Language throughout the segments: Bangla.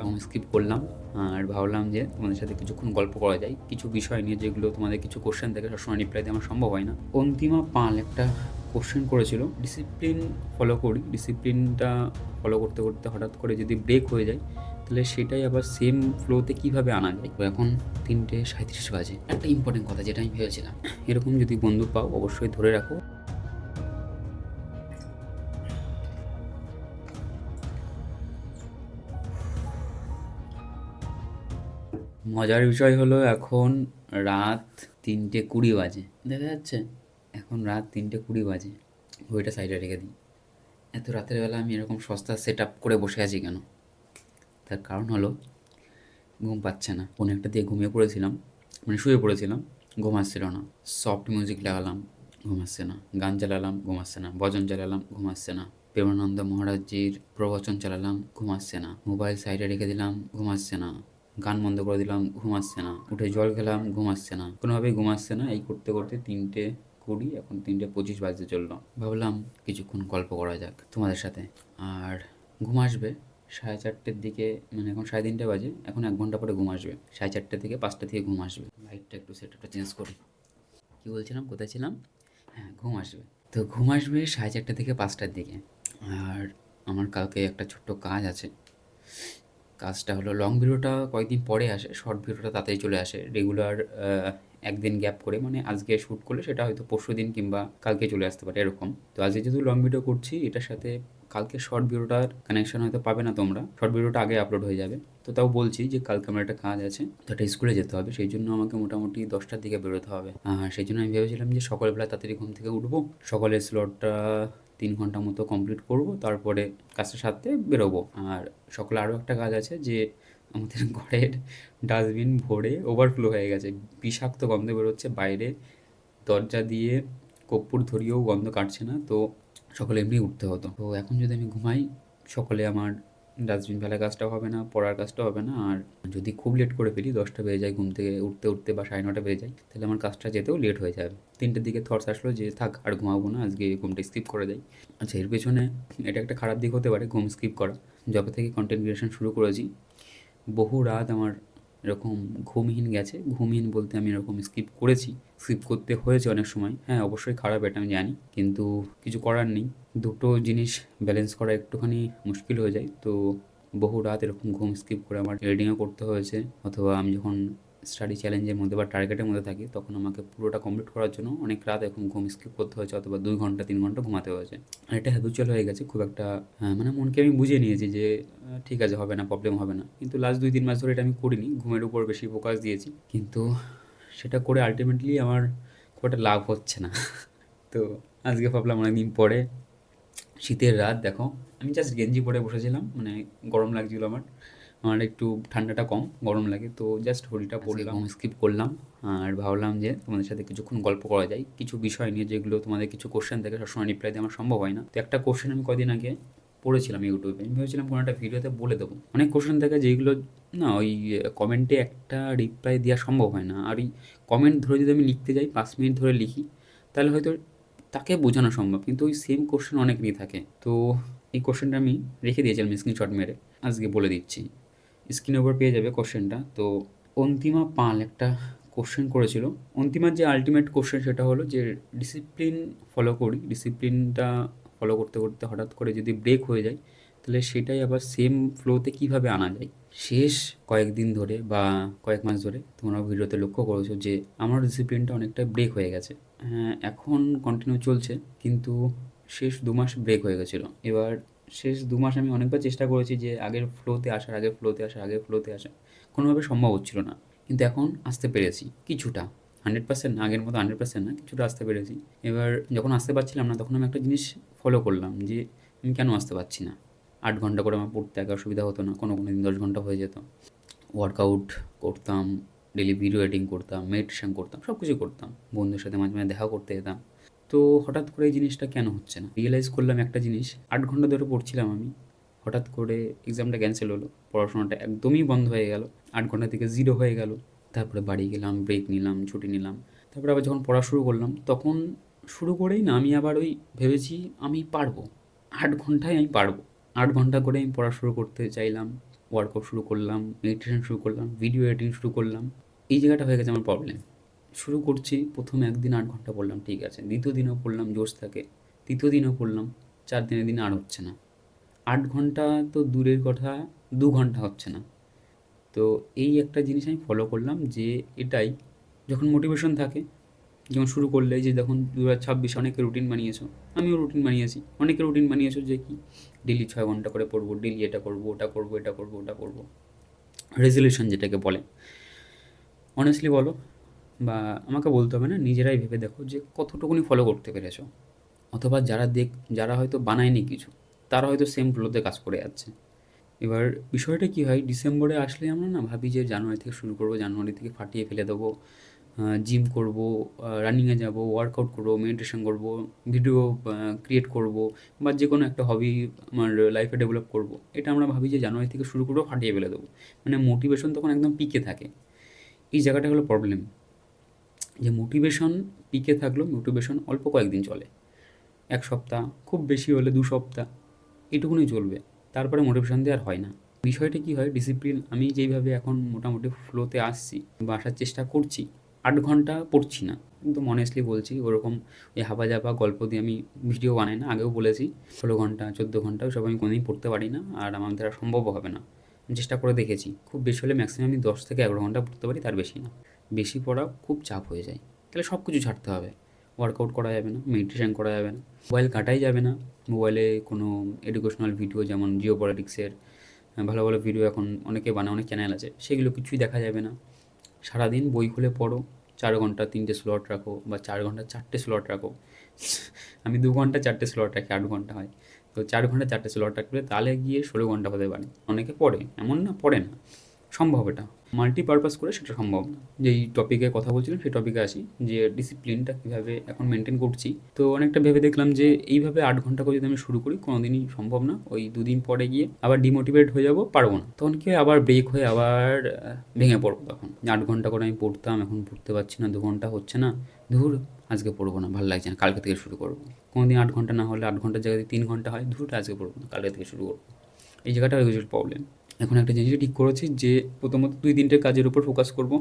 ঘুম স্কিপ করলাম আর ভাবলাম যে তোমাদের সাথে কিছুক্ষণ গল্প করা যায় কিছু বিষয় নিয়ে, যেগুলো তোমাদের কিছু কোশ্চেন থাকে সবসময় রিপ্লাই দেওয়া আমার সম্ভব হয় না। অন্তিমা পাল একটা কোশ্চেন করেছিল, ডিসিপ্লিন ফলো করি, ডিসিপ্লিনটা ফলো করতে করতে হঠাৎ করে যদি ব্রেক হয়ে যায় তাহলে সেটাই আবার সেম ফ্লোতে কীভাবে আনা যায়। তো এখন 3:37 বাজে। একটা ইম্পর্টেন্ট কথা যেটা আমি ভেবেছিলাম, এরকম যদি বন্ধু পাও অবশ্যই ধরে রাখো। মজার বিষয় হলো এখন রাত 3:20 বাজে, দেখা যাচ্ছে এখন রাত 3:20 বাজে। ঘড়িটা সাইডে রেখে দিই। এত রাতের বেলা আমি এরকম সস্তা সেট আপ করে বসে আছি কেন? তার কারণ হলো ঘুম পাচ্ছে না। ফোন একটা দিয়ে ঘুমিয়ে পড়েছিলাম, মানে শুয়ে পড়েছিলাম, ঘুম আসছিল না। সফট মিউজিক লাগালাম, ঘুম আসছে না। গান চালালাম, ঘুম আসছে না। ভজন চালালাম, ঘুম আসছে না। প্রেমানন্দ মহারাজজির প্রবচন চালালাম, ঘুম আসছে না। মোবাইল সাইডে রেখে দিলাম, ঘুম আসছে না। গান বন্ধ করে দিলাম, ঘুম আসছে না। উঠে জল খেলাম, ঘুম আসছে না। কোনোভাবেই ঘুম আসছে না। এই করতে করতে 3:20, এখন 3:25 বাজতে চললো। ভাবলাম কিছুক্ষণ গল্প করা যাক তোমাদের সাথে। আর ঘুম আসবে 4:30 দিকে, মানে এখন 3:30 বাজে, এখন 1 ঘন্টা পরে ঘুম আসবে। 4:30 থেকে 5টা থেকে ঘুম আসবে। লাইটটা একটু সেটআপটা চেঞ্জ করি। কী বলছিলাম, কোথায় ছিলাম? হ্যাঁ, ঘুম আসবে। তো ঘুম আসবে 4:30 থেকে 5টার দিকে। আর আমার কালকে একটা ছোট্ট কাজ আছে। কাজটা হলো, লং ভিডিওটা কয়েকদিন পরে আসে, শর্ট ভিডিওটা তাড়াতাড়ি চলে আসে। রেগুলার একদিন গ্যাপ করে, মানে আজকে শ্যুট করলে সেটা হয়তো পরশুদিন কিংবা কালকে চলে আসতে পারে এরকম। তো আজকে যেহেতু লং ভিডিও করছি, এটার সাথে কালকে শর্ট ভিডিওটার কানেকশন হয়তো পাবে না তোমরা। শর্ট ভিডিওটা আগে আপলোড হয়ে যাবে। তো তাও বলছি যে কালকে আমার একটা কাজ আছে, তো একটা স্কুলে যেতে হবে, সেই জন্য আমাকে মোটামুটি 10টার দিকে বেরোতে হবে। সেই জন্য আমি ভেবেছিলাম যে সকালবেলা তাড়াতাড়ি ঘুম থেকে উঠবো, সকালের স্লটটা 3 ঘন্টা মতো কমপ্লিট করব, তারপরে কাজটা সারতে বেরোবো। আর সকালে আরও একটা কাজ আছে, যে আমাদের ঘরের ডাস্টবিন ভরে ওভারফ্লো হয়ে গেছে, বিষাক্ত গন্ধ বেরোচ্ছে বাইরে। দরজা দিয়ে কর্পূর ধরিয়েও গন্ধ কাটছে না। তো সকালে এমনি উঠতে হতো, তো এখন যদি আমি ঘুমাই সকালে আমার ডাস্টবিন ফেলার কাজটাও হবে না, পড়ার কাজটাও হবে না। আর যদি খুব লেট করে ফেলি, 10টা বেজে যায় ঘুম থেকে উঠতে উঠতে, বা 9:30 বেজে যায়, তাহলে আমার কাজটা যেতেও লেট হয়ে যাবে। 3টের দিকে থটস আসলো যে থাক আর ঘুমাবো না, আজকে ঘুমটা স্কিপ করে দেয়। আচ্ছা, এর পেছনে এটা একটা খারাপ দিক হতে পারে, ঘুম স্কিপ করা। যবে থেকে কন্টেন্ট ক্রিয়েশন শুরু করেছি, বহু রাত আমার এরকম ঘুমহীন গেছে। ঘুমহীন বলতে আমি এরকম স্কিপ করেছি, স্কিপ করতে হয়েছে অনেক সময়। হ্যাঁ, অবশ্যই খারাপ, এটা আমি জানি, কিন্তু কিছু করার নেই। দুটো জিনিস ব্যালেন্স করা একটুখানি মুশকিল হয়ে যায়। তো বহু রাত এরকম ঘুম স্কিপ করে আমার এডিটিংও করতে হয়েছে, অথবা আমি যখন স্টাডি চ্যালেঞ্জের মধ্যে বা টার্গেটের মধ্যে থাকি, তখন আমাকে পুরোটা কমপ্লিট করার জন্য অনেক রাত এরকম ঘুম স্কিপ করতে হয়েছে, অথবা 2 ঘন্টা 3 ঘন্টা ঘুমাতে হয়েছে। আর এটা হ্যাবিচুয়াল হয়ে গেছে খুব একটা। মানে মনকে আমি বুঝিয়ে নিয়েছি যে ঠিক আছে, হবে না, প্রবলেম হবে না। কিন্তু লাস্ট 2-3 মাস ধরে এটা আমি করিনি, ঘুমের উপর বেশি ফোকাস দিয়েছি। কিন্তু সেটা করে আলটিমেটলি আমার খুব একটা লাভ হচ্ছে না। তো আজকে ভাবলাম অনেকদিন পরে, শীতের রাত দেখো, আমি জাস্ট গেঞ্জি পরে বসেছিলাম, মানে গরম লাগছিল আমার। আমার একটু ঠান্ডাটা কম, গরম লাগে, তো জাস্ট হুডিটা পরলাম, ঘুম স্কিপ করলাম। আর ভাবলাম যে তোমাদের সাথে কিছুক্ষণ গল্প করা যায় কিছু বিষয় নিয়ে, যেগুলো তোমাদের কিছু কোশ্চেন থাকে সবসময় রিপ্লাই দেওয়া আমার সম্ভব হয় না। তো একটা কোশ্চেন আমি কদিন আগে পড়েছিলাম ইউটিউবে, আমি ভেবেছিলাম কোনো একটা ভিডিওতে বলে দেবো। অনেক কোশ্চেন থাকে যেগুলো না ওই কমেন্টে একটা রিপ্লাই দেওয়া সম্ভব হয় না। আর ওই কমেন্ট ধরে যদি আমি লিখতে যাই, 5 মিনিট ধরে লিখি, তাহলে হয়তো তাকে বোঝানো সম্ভব, কিন্তু ওই সেম কোশ্চেন অনেক নিয়ে থাকে। তো এই কোশ্চেনটা আমি রেখে দিয়েছিলাম স্ক্রিনশট মেরে, আজকে বলে দিচ্ছি। স্ক্রিনের উপর পেয়ে যাবে কোশ্চেনটা। তো অন্তিমা পাল একটা কোশ্চেন করেছিল। অন্তিমার যে আলটিমেট কোশ্চেন সেটা হলো যে ডিসিপ্লিন ফলো করি, ডিসিপ্লিনটা ফলো করতে করতে হঠাৎ করে যদি ব্রেক হয়ে যায় তাহলে সেটাই আবার সেম ফ্লোতে কীভাবে আনা যায়। শেষ কয়েকদিন ধরে বা কয়েক মাস ধরে তোমরা ভিডিওতে লক্ষ্য করেছো যে আমার ডিসিপ্লিনটা অনেকটা ব্রেক হয়ে গেছে। হ্যাঁ, এখন কন্টিনিউ চলছে, কিন্তু শেষ 2 মাস ব্রেক হয়ে গেছিলো। এবার শেষ 2 মাস আমি অনেকবার চেষ্টা করেছি যে আগের ফ্লোতে আসার, আগের ফ্লোতে আসার, আগের ফ্লোতে আসা, কোনোভাবে সম্ভব হচ্ছিল না। কিন্তু এখন আসতে পেরেছি কিছুটা, 100% না, আগের মতো 100% না, কিছুটা আসতে পেরেছি। এবার যখন আসতে পারছিলাম না, তখন আমি একটা জিনিস ফলো করলাম যে আমি কেন আসতে পারছি না। 8 ঘন্টা করে আমার পড়তে আগে অসুবিধা হতো না, কোনো দিন 10 ঘন্টা হয়ে যেত। ওয়ার্কআউট করতাম, ডেলি ভিডিও এডিটিং করতাম, মেডিটেশন করতাম, সব কিছু করতাম, বন্ধুদের সাথে মাঝে মাঝে দেখা করতে যেতাম। তো হঠাৎ করে এই জিনিসটা কেন হচ্ছে না, রিয়েলাইজ করলাম একটা জিনিস, 8 ঘন্টা ধরে পড়ছিলাম আমি, হঠাৎ করে এক্সামটা ক্যান্সেল হলো, পড়াশোনাটা একদমই বন্ধ হয়ে গেল, 8 ঘন্টা থেকে 0 হয়ে গেল। তারপরে বাড়ি গেলাম, ব্রেক নিলাম, ছুটি নিলাম। তারপরে আবার যখন পড়া শুরু করলাম, তখন শুরু করেই না আমি আবার ওই ভেবেছি আমি পারবো, 8 ঘন্টায় আমি পারবো। 8 ঘন্টা করে আমি পড়া শুরু করতে চাইলাম, ওয়ার্কআউট শুরু করলাম, মেডিটেশন শুরু করলাম, ভিডিও এডিটিং শুরু করলাম। এই জায়গাটা হয়ে গেছে আমার প্রবলেম। শুরু করছি, প্রথম 1 দিন 8 ঘন্টা পড়লাম, ঠিক আছে। দ্বিতীয় দিনেও পড়লাম, জোশ থাকে। তৃতীয় দিনেও পড়লাম, 4 দিনের দিনে আর হচ্ছে না। 8 ঘন্টা তো দূরের কথা, 2 ঘন্টা হচ্ছে না। তো এই একটা জিনিস আমি ফলো করলাম যে এটাই, যখন মোটিভেশন থাকে, যেমন শুরু করলে যে দেখুন 2026 অনেকে রুটিন বানিয়েছো, আমিও রুটিন বানিয়েছি। অনেকে রুটিন বানিয়েছো যে কি ডেলি 6 ঘন্টা করে পড়বো, ডেলি এটা করবো, ওটা করবো, এটা করবো, ওটা করবো, রেজলিউশন যেটাকে বলে। অনেস্টলি বলো, বা আমাকে বলতে হবে না, নিজেরাই ভেবে দেখো যে কতটুকুনি ফলো করতে পেরেছো। অথবা যারা হয়তো বানায়নি কিছু, তারা হয়তো সেম ফ্লোতে কাজ করে যাচ্ছে। এবার বিষয়টা কী হয়, ডিসেম্বরে আসলে আমরা না ভাবি যে জানুয়ারি থেকে শুরু করবো, জানুয়ারি থেকে ফাটিয়ে ফেলে দেবো, জিম করবো, রানিংয়ে যাবো, ওয়ার্কআউট করবো, মেডিটেশন করবো, ভিডিও ক্রিয়েট করবো, বা যে কোনো একটা হবি আমার লাইফে ডেভেলপ করবো। এটা আমরা ভাবি যে জানুয়ারি থেকে শুরু করবো, ফাটিয়ে ফেলে দেবো। মানে মোটিভেশন তখন একদম পিকে থাকে। এই জায়গাটা হলো প্রবলেম, যে মোটিভেশন পিকে থাকলেও মোটিভেশন অল্প কয়েকদিন চলে, 1 সপ্তাহ, খুব বেশি হলে 2 সপ্তাহ, এটুকুনি চলবে। তারপরে মোটিভেশন দিয়ে আর হয় না। বিষয়টা কী হয়, ডিসিপ্লিন আমি যেইভাবে এখন মোটামুটি ফ্লোতে আসছি বা আসার চেষ্টা করছি, 8 ঘন্টা পড়ছি না, একদম অনেস্টলি বলছি। ওরকম ওই হাবাজাবা গল্প দিয়ে আমি ভিডিও বানাই না, আগেও বলেছি। 16 ঘন্টা 14 ঘন্টা ওসব আমি কোনোদিন পড়তে পারি না, আর আমার দ্বারা সম্ভবও হবে না। আমি চেষ্টা করে দেখেছি, খুব বেশি হলে ম্যাক্সিমাম আমি 10 থেকে 11 ঘন্টা পড়তে পারি, তার বেশি না। বেশি পড়া খুব চাপ হয়ে যায়, তাহলে সব কিছু ছাড়তে হবে। ওয়ার্কআউট করা যাবে না, মেডিটেশন করা যাবে না, মোবাইল ঘাঁটাই যাবে না। মোবাইলে কোনো এডুকেশনাল ভিডিও যেমন জিও পলিটিক্সের ভালো ভালো ভিডিও এখন অনেকে বানায়, অনেক চ্যানেল আছে, সেগুলো কিছুই দেখা যাবে না। সারাদিন বই খুলে পড়ো, 4 ঘন্টা 3টে স্লট রাখো, বা 4 ঘন্টা 4টে স্লট রাখো। আমি 2 ঘন্টা 4টে স্লট রাখি, 8 ঘন্টা হয়। তো 4 ঘন্টা 4টে স্লট রাখলে তাহলে গিয়ে 16 ঘন্টা হতে পারে। অনেকে পড়ে, এমন না পড়ে না, সম্ভব এটা। মাল্টিপারপাস করে সেটা সম্ভব না। যেই টপিকে কথা বলছিলাম সেই টপিকে আসি, যে ডিসিপ্লিনটা কীভাবে এখন মেনটেন করছি। তো অনেকটা ভেবে দেখলাম যে এইভাবে 8 ঘন্টা করে যদি আমি শুরু করি, কোনো দিনই সম্ভব না। ওই 2 দিন পরে গিয়ে আবার ডিমোটিভেট হয়ে যাবো, পারবো না। তখন কি হয়, আবার ব্রেক হয়ে আবার ভেঙে পড়বো। তখন 8 ঘন্টা করে আমি পড়তাম, এখন পড়তে পারছি না, 2 ঘন্টা হচ্ছে না, ধুর আজকে পড়বো না, ভালো লাগছে না, কালকে থেকে শুরু করবো। কোনো দিন 8 ঘন্টা না হলে 8 ঘন্টার জায়গায় 3 ঘন্টা হয়, ধুর আজকে পড়বো না, কালকে থেকে শুরু করবো। এই জায়গাটা হয়ে গেছিল প্রবলেম। এখন একটা জিনিস ঠিক করেছি যে প্রথমত 2-3টে কাজের উপর ফোকাস করব।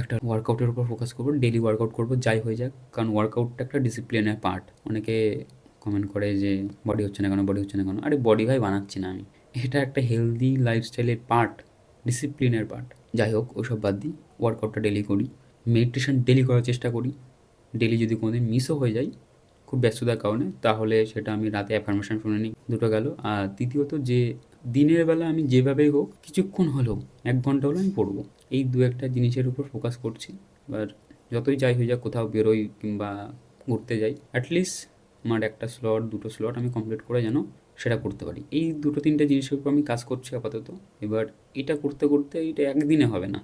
একটা ওয়ার্কআউটের উপর ফোকাস করব, ডেলি ওয়ার্কআউট করব যাই হয়ে যাক, কারণ ওয়ার্কআউটটা একটা ডিসিপ্লিনের পার্ট। অনেকে কমেন্ট করে যে বডি হচ্ছে না কেন, বডি হচ্ছে না কেন। আরে বডি ভাই বানাচ্ছি না আমি, এটা একটা হেলদি লাইফস্টাইলের পার্ট, ডিসিপ্লিনের পার্ট। যাই হোক ওসব বাদ দিই, ওয়ার্কআউটটা ডেলি করি, মেডিটেশন ডেলি করার চেষ্টা করি। ডেলি যদি কোনো দিন মিসও হয়ে যায় খুব ব্যস্ততার কারণে, তাহলে সেটা আমি রাতে অ্যাফার্মেশন শুনে নিই, দুটো গেল। আর তৃতীয়ত যে দিনের বেলা আমি যেভাবেই হোক কিছুক্ষণ হলেও 1 ঘন্টা হলেও আমি পড়বো। এই 2-একটা জিনিসের উপর ফোকাস করছি। এবার যতই যাই হয়ে যাক, কোথাও বেরোই কিংবা ঘুরতে যাই, অ্যাটলিস্ট আমার 1টা স্লট 2টো স্লট আমি কমপ্লিট করে যেন সেটা করতে পারি। এই 2-3টে জিনিসের উপর আমি কাজ করছি আপাতত। এবার এটা করতে করতে এটা একদিনে হবে না।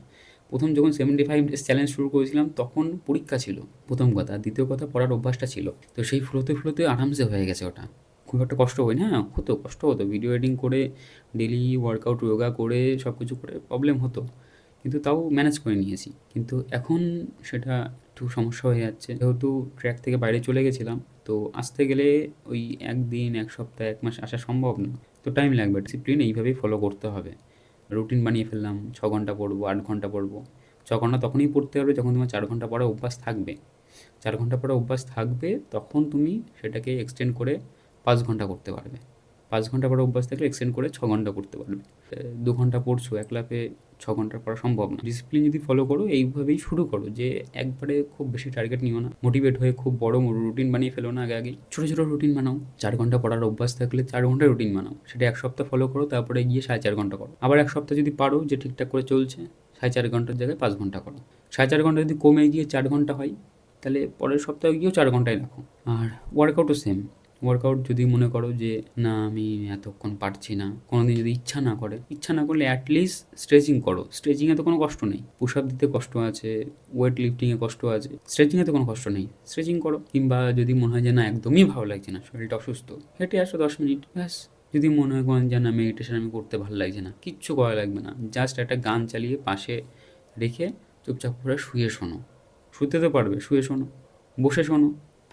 প্রথম যখন 75 ডেজ চ্যালেঞ্জ শুরু করেছিলাম তখন পরীক্ষা ছিল, প্রথম কথা। দ্বিতীয় কথা, পড়ার অভ্যাসটা ছিল। তো সেই ফ্লোতে আরামসে হয়ে গেছে ওটা। খুব একটা কষ্ট হয় না, হ্যাঁ হতো, কষ্ট হতো। ভিডিও এডিটিং করে, ডেলি ওয়ার্কআউট, যোগা করে, সব কিছু করে প্রবলেম হতো। কিন্তু তাও ম্যানেজ করে নিয়েছি। কিন্তু এখন সেটা একটু সমস্যা হয়ে যাচ্ছে। যেহেতু ট্র্যাক থেকে বাইরে চলে গেছিলাম, তো আসতে গেলে ওই 1 দিন, 1 সপ্তাহ, 1 মাস আসা সম্ভব না। তো টাইম লাগবে। ডিসিপ্লিন এইভাবেই ফলো করতে হবে। রুটিন বানিয়ে ফেললাম, 6 ঘন্টা পড়বো, 8 ঘন্টা পড়বো। 6 ঘন্টা তখনই পড়তে হবে যখন তোমার 4 ঘন্টা পড়ার অভ্যাস থাকবে। 4 ঘন্টা পড়ার অভ্যাস থাকবে, তখন তুমি সেটাকে এক্সটেন্ড করে 5 ঘন্টা করতে পারবে। 5 ঘন্টা পড়ার অভ্যাস থাকলে এক্সটেন্ড করে 6 ঘন্টা করতে পারবে। 2 ঘন্টা পড়ছো, এক লাফে 6 ঘন্টা পড়া সম্ভব না। ডিসিপ্লিন যদি ফলো করো, এইভাবেই শুরু করো, যে একবারে খুব বেশি টার্গেট নিও না। মোটিভেট হয়ে খুব বড় রুটিন বানিয়ে ফেলো না আগে। ছোটো ছোটো রুটিন বানাও। 4 ঘন্টা পড়ার অভ্যাস থাকলে 4 ঘন্টা রুটিন বানাও। সেটা 1 সপ্তাহ ফলো করো, তারপরে গিয়ে 4.5 ঘন্টা করো। আবার 1 সপ্তাহ যদি পারো যে ঠিকঠাক করে চলছে, 4.5 ঘন্টার জায়গায় 5 ঘন্টা করো। 4.5 ঘন্টা যদি কমে গিয়ে 4 ঘন্টা হয়, তাহলে পরের সপ্তাহে গিয়েও 4 ঘন্টায় রাখো। আর ওয়ার্কআউটও সেম। ওয়ার্কআউট যদি মনে করো যে না আমি এতক্ষণ পারছি না, কোনো দিন যদি ইচ্ছা না করলে অ্যাটলিস্ট স্ট্রেচিং করো। স্ট্রেচিংয়ে তো কোনো কষ্ট নেই। পুশ আপ দিতে কষ্ট আছে, ওয়েট লিফটিংয়ে কষ্ট আছে, স্ট্রেচিংয়ে তো কোনো কষ্ট নেই। স্ট্রেচিং করো। কিংবা যদি মনে হয় যে না একদমই ভালো লাগছে না, শরীরটা অসুস্থ, হেঁটে আসো 10 মিনিট, ব্যাস। যদি মনে হয় করেন যে না মেডিটেশন আমি করতে ভালো লাগছে না, কিচ্ছু করা লাগবে না। জাস্ট একটা গান চালিয়ে পাশে রেখে চুপচাপ করে শুয়ে শোনো। শুতে তো পারবে, শুয়ে শোনো, বসে শোনো,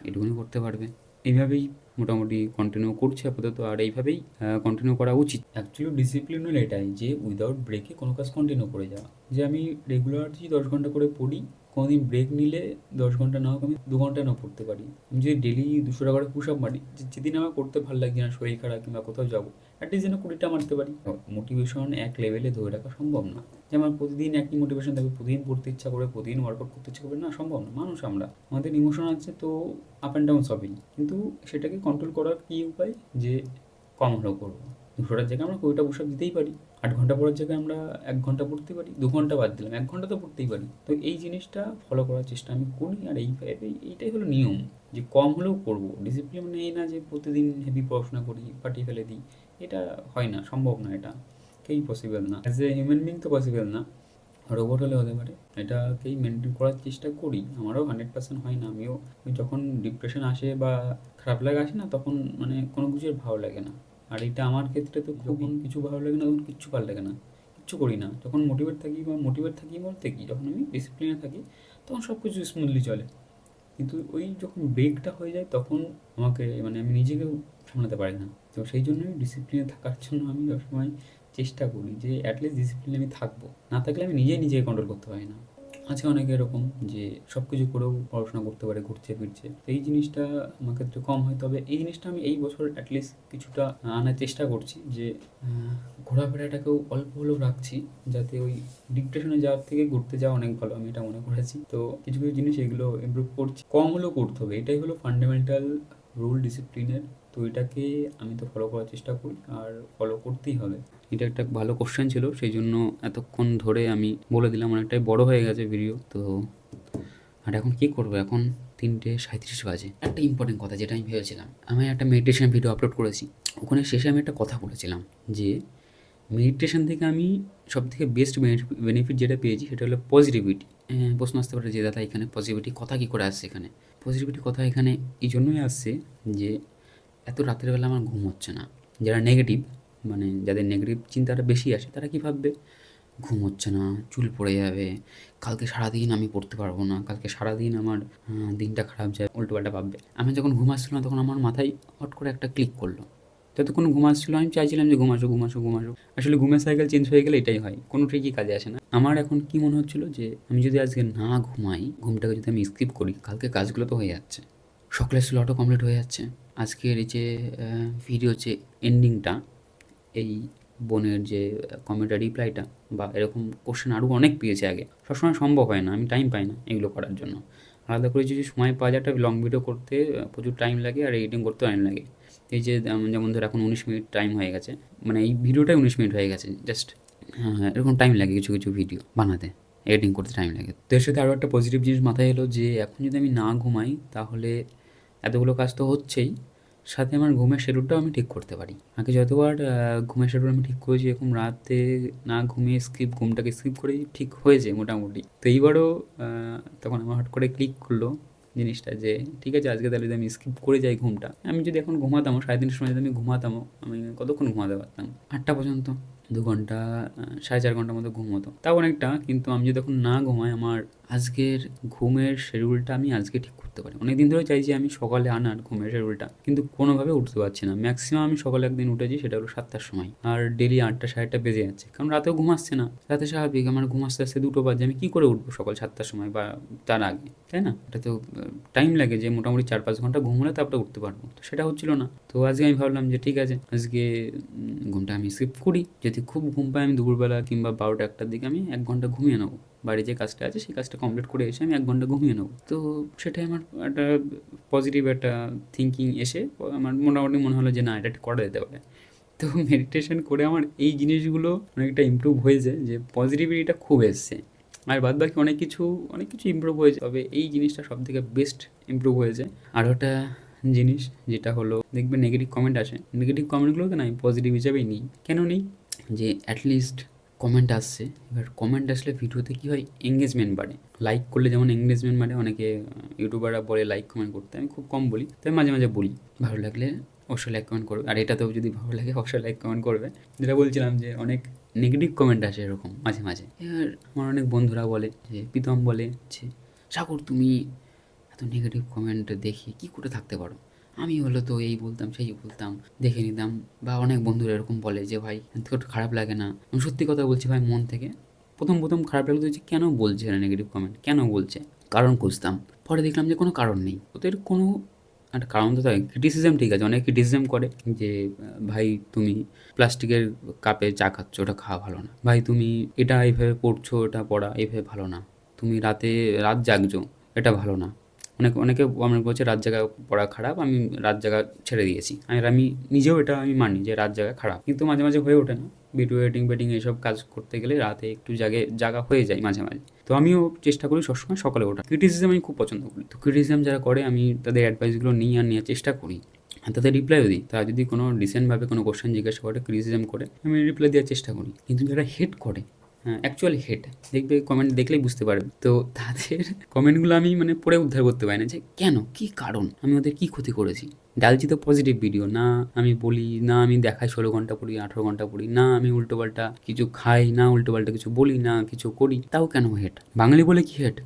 এটুকুনি করতে পারবে। এইভাবেই মোটামুটি কন্টিনিউ করছি আপাতত, আর এইভাবেই কন্টিনিউ করা উচিত। অ্যাকচুয়ালি ডিসিপ্লিন হলো এটাই যে উইদাউট ব্রেকে কোনো কাজ কন্টিনিউ করে যাওয়া। যে আমি রেগুলার যদি 10 ঘন্টা করে পড়ি, কোনোদিন ব্রেক নিলে 10 ঘন্টা না হোক আমি 2 ঘন্টা না পড়তে পারি। আমি যদি ডেলি 200টা করে পুশ আপ মারি, যেদিন আমার করতে ভালো লাগছে না, শরীর খারাপ কিংবা কোথাও যাবো, অ্যাটলিস্ট যেন 20টা মারতে পারি। মোটিভেশন এক লেভেলে ধরে রাখা সম্ভব না যে আমার প্রতিদিন একই মোটিভেশন থাকবে, প্রতিদিন পড়তে ইচ্ছা করবে, প্রতিদিন ওয়ার্কআউট করতে ইচ্ছা করবে, না সম্ভব না। মানুষ আমরা, আমাদের ইমোশন আছে, তো আপ অ্যান্ড ডাউন সবই, কিন্তু সেটাকে কন্ট্রোল করার কী উপায়, যে কম হলেও করবো। 200টার জায়গায় আমরা 20টা পুশ আপ দিতেই পারি। 8 ঘন্টা পড়ার জায়গায় আমরা 1 ঘন্টা পড়তে পারি, 2 ঘন্টা বাদ দিলাম, 1 ঘন্টা তো পড়তেই পারি। তো এই জিনিসটা ফলো করার চেষ্টা আমি করি, আর এইটাই হলো নিয়ম, যে কম হলেও করবো। ডিসিপ্লিন মানে এই না যে প্রতিদিন হেভি পড়াশোনা করি, পার্টি ফেলে দিই, এটা হয় না, সম্ভব না, এটা কেই পসিবল না। অ্যাজ এ হিউম্যান বিং তো পসিবল না, রোবট হলে হতে পারে। এটাকেই মেনটেন করার চেষ্টা করি। আমারও 100% হয় না। আমিও যখন ডিপ্রেশন আসে বা খারাপ লাগা আসে না, তখন মানে কোনো কিছুর ভালো লাগে না। আর এটা আমার ক্ষেত্রে তো, যখন কিছু ভালো লাগে না তখন কিচ্ছু ভালো লাগে না, কিচ্ছু করি না। যখন মোটিভেট থাকি বলতে কি, যখন আমি ডিসিপ্লিনে থাকি তখন সব কিছু স্মুথলি চলে। কিন্তু ওই যখন ব্রেকটা হয়ে যায় তখন আমাকে মানে আমি নিজেকেও সামলাতে পারি না। তো সেই জন্যই ডিসিপ্লিনে থাকার জন্য আমি সবসময় চেষ্টা করি যে অ্যাটলিস্ট ডিসিপ্লিনে আমি থাকবো। না থাকলে আমি নিজেকে কন্ট্রোল করতে পারি না। আছে অনেকে এরকম যে সব কিছু করেও পড়াশোনা করতে পারে, ঘুরছে ফিরছে। তো এই জিনিসটা আমার ক্ষেত্রে কম হয়। তবে এই জিনিসটা আমি এই বছর অ্যাটলিস্ট কিছুটা আনার চেষ্টা করছি, যে ঘোরাফেরাটাকেও অল্প হলেও রাখছি, যাতে ওই ডিপ্রেশনে যাওয়ার থেকে ঘুরতে যাওয়া অনেক ভালো, আমি এটা মনে করেছি। তো কিছু কিছু জিনিস এগুলো ইমপ্রুভ করছি, কম হলেও করতে হবে, এটাই হলো ফান্ডামেন্টাল রুল ডিসিপ্লিনের। তো এটাকে আমি তো ফলো করার চেষ্টা করি, আর ফলো করতেই হবে। এটা একটা ভালো কোশ্চেন ছিল, সেই জন্য এতক্ষণ ধরে আমি বলে দিলাম, অনেকটাই বড় হয়ে গেছে ভিডিও তো। আর এখন কী করবো, এখন 3:37 বাজে। একটা ইম্পর্টেন্ট কথা যেটা আমি ভেবেছিলাম, আমি একটা মেডিটেশন ভিডিও আপলোড করেছি, ওখানে শেষে আমি একটা কথা বলেছিলাম যে মেডিটেশন থেকে আমি সবথেকে বেস্ট বেনিফিট যেটা পেয়েছি সেটা হলো পজিটিভিটি। প্রশ্ন আসতে পারে যে দাদা এখানে পজিটিভিটি কথা কী করে আসছে এখানে? পজিটিভিটি কথা এখানে এই জন্যই আসছে যে এত রাতের বেলা আমার ঘুম হচ্ছে না। যারা নেগেটিভ, মানে যাদের নেগেটিভ চিন্তাটা বেশি আসে, তারা কী ভাববে, ঘুম হচ্ছে না, চুল পড়ে যাবে, কালকে সারাদিন আমি পড়তে পারবো না, কালকে সারাদিন আমার দিনটা খারাপ যায়, উল্টোপাল্টা ভাববে। আমি যখন ঘুম আসছিল না তখন আমার মাথায় হট করে একটা ক্লিক করলো। যতক্ষণ ঘুম আসছিলো আমি চাইছিলাম যে ঘুম আসো। আসলে ঘুমের সাইকেল চেঞ্জ হয়ে গেলে এটাই হয়, কোনো ট্রিকই কাজে আসে না। আমার এখন কি মনে হচ্ছিলো যে আমি যদি আজকে না ঘুমাই, ঘুমটাকে যদি আমি স্কিপ করি, কালকে কাজগুলো তো হয়ে যাচ্ছে, সকালের স্লটও কমপ্লিট হয়ে যাচ্ছে। আজকের এই যে ভিডিও যে এন্ডিংটা, এই বোনের যে কমেন্টের রিপ্লাইটা বা এরকম কোশ্চেন আরও অনেক পেয়েছে আগে, সবসময় সম্ভব হয় না, আমি টাইম পাই না এগুলো করার জন্য। আলাদা করে যদি সময় পাওয়া যায়, একটা লং ভিডিও করতে প্রচুর টাইম লাগে, আর এডিটিং করতেও টাইম লাগে। এই যে যেমন ধর এখন 19 মিনিট টাইম হয়ে গেছে, মানে এই ভিডিওটাই 19 মিনিট হয়ে গেছে জাস্ট। হ্যাঁ, এরকম টাইম লাগে কিছু কিছু ভিডিও বানাতে, এডিটিং করতে টাইম লাগে। তো এর সাথে আরও একটা পজিটিভ জিনিস মাথায় এলো যে এখন যদি আমি না ঘুমাই, তাহলে এতগুলো কাজ তো হচ্ছেই, সাথে আমার ঘুমের শিডিউলটাও আমি ঠিক করতে পারি। আগে যতবার ঘুমের শিডিউল আমি ঠিক করেছি, এরকম রাতে না ঘুমিয়ে ঘুমটাকে স্কিপ করেই ঠিক হয়েছে মোটামুটি। তো এইবারও তখন আমার হট করে ক্লিক করলো জিনিসটা যে ঠিক আছে, আজকে তাহলে যদি আমি স্কিপ করে যাই ঘুমটা, আমি যদি এখন ঘুমাতামও 3:30 সময়, যদি আমি ঘুমাতামও, আমি কতক্ষণ ঘুমাতে পারতাম? 8টা পর্যন্ত, 2 ঘন্টা, 4.5 ঘন্টার মতো ঘুম হতো, তাও অনেকটা। কিন্তু আমি যদি এখন না ঘুমাই, আমার আজকের ঘুমের শিডিউলটা আমি আজকে ঠিক করতে পারি। অনেক দিন ধরে চাইছি আমি সকালে আনার ঘুমের শিডিউলটা, কিন্তু কোনোভাবে উঠতে পারছি না। ম্যাক্সিমাম আমি সকালে একদিন উঠেছি, সেটা হলো 7টার সময়, আর ডেলি 8টা 8:30 বেজে যাচ্ছে, কারণ রাতেও ঘুম আসছে না। রাতে স্বাভাবিক আমার ঘুম আসতে আসতে 2টো বাজে, আমি কী করে উঠবো সকাল 7টার সময় বা তার আগে, তাই না? এটা তো টাইম লাগে, যে মোটামুটি 4-5 ঘন্টা ঘুম হলে তারপরে উঠতে পারবো, তো সেটা হচ্ছিল না। তো আজকে আমি ভাবলাম যে ঠিক আছে, আজকে ঘুমটা আমি স্কিপ করি। যদি খুব ঘুম পাই, আমি দুপুরবেলা কিংবা 12টা 1টার দিকে আমি 1 ঘন্টা ঘুমিয়ে নেবো। বাড়ি যে কাজটা আছে সেই কাজটা কমপ্লিট করে এসে আমি 1 ঘন্টা ঘুমিয়ে নেবো। তো সেটাই আমার একটা পজিটিভ একটা থিঙ্কিং এসে আমার মোটামুটি মনে হলো যে না, এটা করা যেতে পারে। তো মেডিটেশন করে আমার এই জিনিসগুলো অনেকটা ইমপ্রুভ হয়েছে, যে পজিটিভিটিটা খুব এসছে। আর বাদ বাকি অনেক কিছু ইমপ্রুভ হয়েছে, তবে এই জিনিসটা সবথেকে বেস্ট ইমপ্রুভ হয়েছে। আরও একটা জিনিস যেটা হলো, দেখবে নেগেটিভ কমেন্ট আসে, নেগেটিভ কমেন্টগুলোকে না আমি পজিটিভ হিসাবেই নিই। কেন নিই? যে অ্যাটলিস্ট কমেন্ট আসছে, এবার কমেন্ট আসলে ভিডিওতে কী হয়, এঙ্গেজমেন্ট বাড়ে। লাইক করলে যেমন এঙ্গেজমেন্ট বাড়ে, অনেকে ইউটিউবাররা বলে লাইক কমেন্ট করতে, আমি খুব কম বলি, তবে মাঝে মাঝে বলি। ভালো লাগলে অবশ্যই লাইক কমেন্ট করবে, আর এটাতেও যদি ভালো লাগে অবশ্যই লাইক কমেন্ট করবে। যেটা বলছিলাম যে অনেক নেগেটিভ কমেন্ট আসে এরকম মাঝে মাঝে। এবার আমার অনেক বন্ধুরা বলে, যে প্রীতম বলে যে সাগর তুমি এত নেগেটিভ কমেন্ট দেখে কী করে থাকতে পারো? আমি হলো তো এই বলতাম সেই বলতাম, দেখে নিতাম। বা অনেক বন্ধুরা এরকম বলে যে ভাই তোর খারাপ লাগে না? আমি সত্যি কথা বলছি ভাই, মন থেকে প্রথম খারাপ লাগতো যে কেন বলছে এরা নেগেটিভ কমেন্ট, কেন বলছে? কারণ খুঁজতাম, পরে দেখলাম যে কোনো কারণ নেই, ওদের কোনো একটা কারণ তো থাকে। ক্রিটিসিজম ঠিক আছে, অনেকে ক্রিটিসিজম করে যে ভাই তুমি প্লাস্টিকের কাপে চা খাচ্ছ, ওটা খাওয়া ভালো না। ভাই তুমি এটা এইভাবে পড়ছো, এটা পড়া এইভাবে ভালো না। তুমি রাত জাগছো, এটা ভালো না। অনেকে আমার বলছে রাত জাগা পড়া খারাপ, আমি রাত জাগা ছেড়ে দিয়েছি। আর আমি নিজেও এটা আমি মানি যে রাত জাগা খারাপ, কিন্তু মাঝে মাঝে হয়ে ওঠে না। ভিডিও এডিটিং বেডিং এইসব কাজ করতে গেলে রাতে একটু জাগা হয়ে যায় মাঝে মাঝে। তো আমিও চেষ্টা করি সবসময় সকালে ওঠা। ক্রিটিসিজম আমি খুব পছন্দ করি, তো ক্রিটিসিজম যারা করে আমি তাদের অ্যাডভাইসগুলো নিই আর নেওয়ার চেষ্টা করি, আর তাদের রিপ্লাইও দিই। তারা যদি কোনো ডিসেন্টভাবে কোনো কোশ্চেন জিজ্ঞাসা করে, ক্রিটিসিজম করে, আমি রিপ্লাই দেওয়ার চেষ্টা করি। কিন্তু যারা হেট করে, হ্যাঁ অ্যাকচুয়ালি হেট, দেখবে কমেন্ট দেখলেই বুঝতে পারবে, তো তাদের কমেন্টগুলো আমি মানে পড়ে উদ্ধার করতে পারি না যে কেন, কী কারণ, আমি ওদের কী ক্ষতি করেছি। ডালছি তো পজিটিভ ভিডিও, না আমি বলি, না আমি দেখাই 16 ঘন্টা পড়ি, 18 ঘন্টা পড়ি, না আমি উল্টোপাল্টা কিছু খাই, না উল্টোপাল্টা কিছু বলি, না কিছু করি, তাও কেন হেট? বাঙালি বলে কি হেট?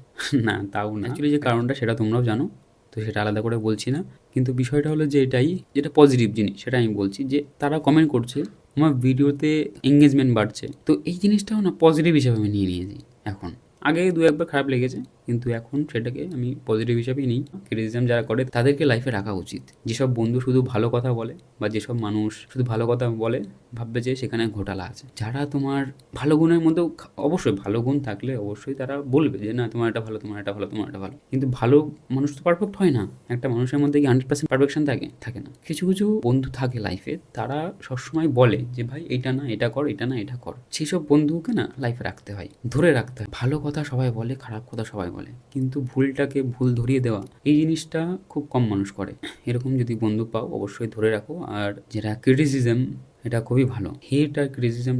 না তাও না, অ্যাকচুয়ালি যে কারণটা সেটা তোমরাও জানো, তো সেটা আলাদা করে বলছি না। কিন্তু বিষয়টা হলো যে এটাই, যেটা পজিটিভ জিনিস সেটা আমি বলছি, যে তারা কমেন্ট করছে, আমার ভিডিওতে এঙ্গেজমেন্ট বাড়ছে, তো এই জিনিসটাও না পজিটিভ হিসাবে আমি নিয়ে নিয়েছি এখন। আগে দু একবার খারাপ লেগেছে, কিন্তু এখন সেটাকে আমি পজিটিভ হিসাবেই নিই। ক্রিটিসিজম যারা করে তাদেরকে লাইফে রাখা উচিত। যেসব বন্ধু শুধু ভালো কথা বলে, বা যেসব মানুষ শুধু ভালো কথা বলে, ভাববে যে সেখানে ঘোটালা আছে। যারা তোমার ভালো গুণের মধ্যেও, অবশ্যই ভালো গুণ থাকলে অবশ্যই তারা বলবে যে না তোমার এটা ভালো, তোমার এটা ভালো, তোমার এটা ভালো। কিন্তু ভালো মানুষ তো পারফেক্ট হয় না। একটা মানুষের মধ্যে কি 100% পারফেকশন থাকে না। কিছু কিছু বন্ধু থাকে লাইফে, তারা সবসময় বলে যে ভাই এটা না এটা কর, এটা না এটা কর। সেসব বন্ধুকে না লাইফে রাখতে হয়, ধরে রাখতে হয়। ভালো কথা সবাই বলে, খারাপ কথা সবাই বলে, কিন্তু ভুলটাকে ভুল ধরিয়ে দেওয়া, এই জিনিসটা খুব কম মানুষ করে। এরকম যদি বন্ধু পাও অবশ্যই ধরে রাখো। আর যেটা ক্রিটিসিজম, এটা খুবই ভালো। হেট আর ক্রিটিসিজম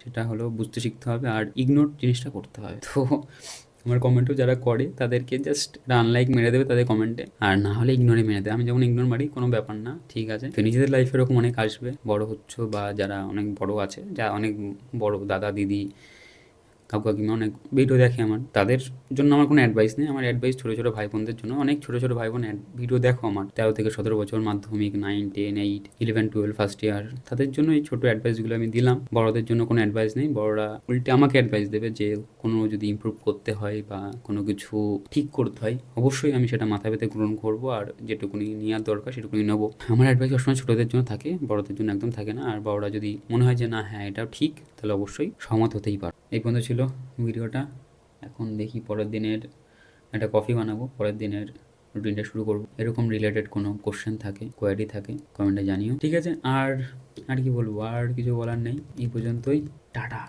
সেটা হলো বুঝতে শিখতে হবে, আর ইগনোর জিনিসটা করতে হবে। তো আমার কমেন্টও যারা করে তাদেরকে জাস্ট আনলাইক মেরে দেবে তাদের কমেন্টে, আর না হলে ইগনোরে মেরে দেবে। আমি যেমন ইগনোর মারি, কোনো ব্যাপার না, ঠিক আছে। তো নিজেদের লাইফে এরকম অনেক আসবে, বড় হচ্ছ বা যারা অনেক বড় আছে, যা অনেক বড় দাদা দিদি কাকু কাকিমা অনেক ভিডিও দেখে আমার, তাদের জন্য আমার কোনো অ্যাডভাইস নেই। আমার অ্যাডভাইস ছোটো ছোটো ভাই বোনদের জন্য। অনেক ছোটো ছোটো ভাই বোন ভিডিও দেখো আমার, 13 থেকে 17 বছর, মাধ্যমিক 9, 10, 8, 11, 12 ফার্স্ট ইয়ার, তাদের জন্য এই ছোটো অ্যাডভাইসগুলো আমি দিলাম। বড়দের জন্য কোনো অ্যাডভাইস নেই, বড়রা উল্টে আমাকে অ্যাডভাইস দেবে যে কোনো যদি ইমপ্রুভ করতে হয় বা কোনো কিছু ঠিক করতে হয়, অবশ্যই আমি সেটা মাথা পেতে গ্রহণ করবো, আর যেটুকুনি নেওয়ার দরকার সেটুকুনি নেবো। আমার অ্যাডভাইস সবসময় ছোটোদের জন্য থাকে, বড়দের জন্য একদম থাকে না। আর বড়রা যদি মনে হয় যে না হ্যাঁ এটাও ঠিক, তাহলে অবশ্যই সহমত হতেই পারে। এই পর্যন্ত ছিল ভিডিওটা। এখন দেখি পরের দিনের একটা কফি বানাবো, পরের দিনের রুটিনটা শুরু করবো। এরকম রিলেটেড কোনো কোশ্চেন থাকে, কোয়ারি থাকে, কমেন্টে জানিও, ঠিক আছে? আর কি বলবো, আর কিছু বলার নেই, এই পর্যন্তই, টাটা।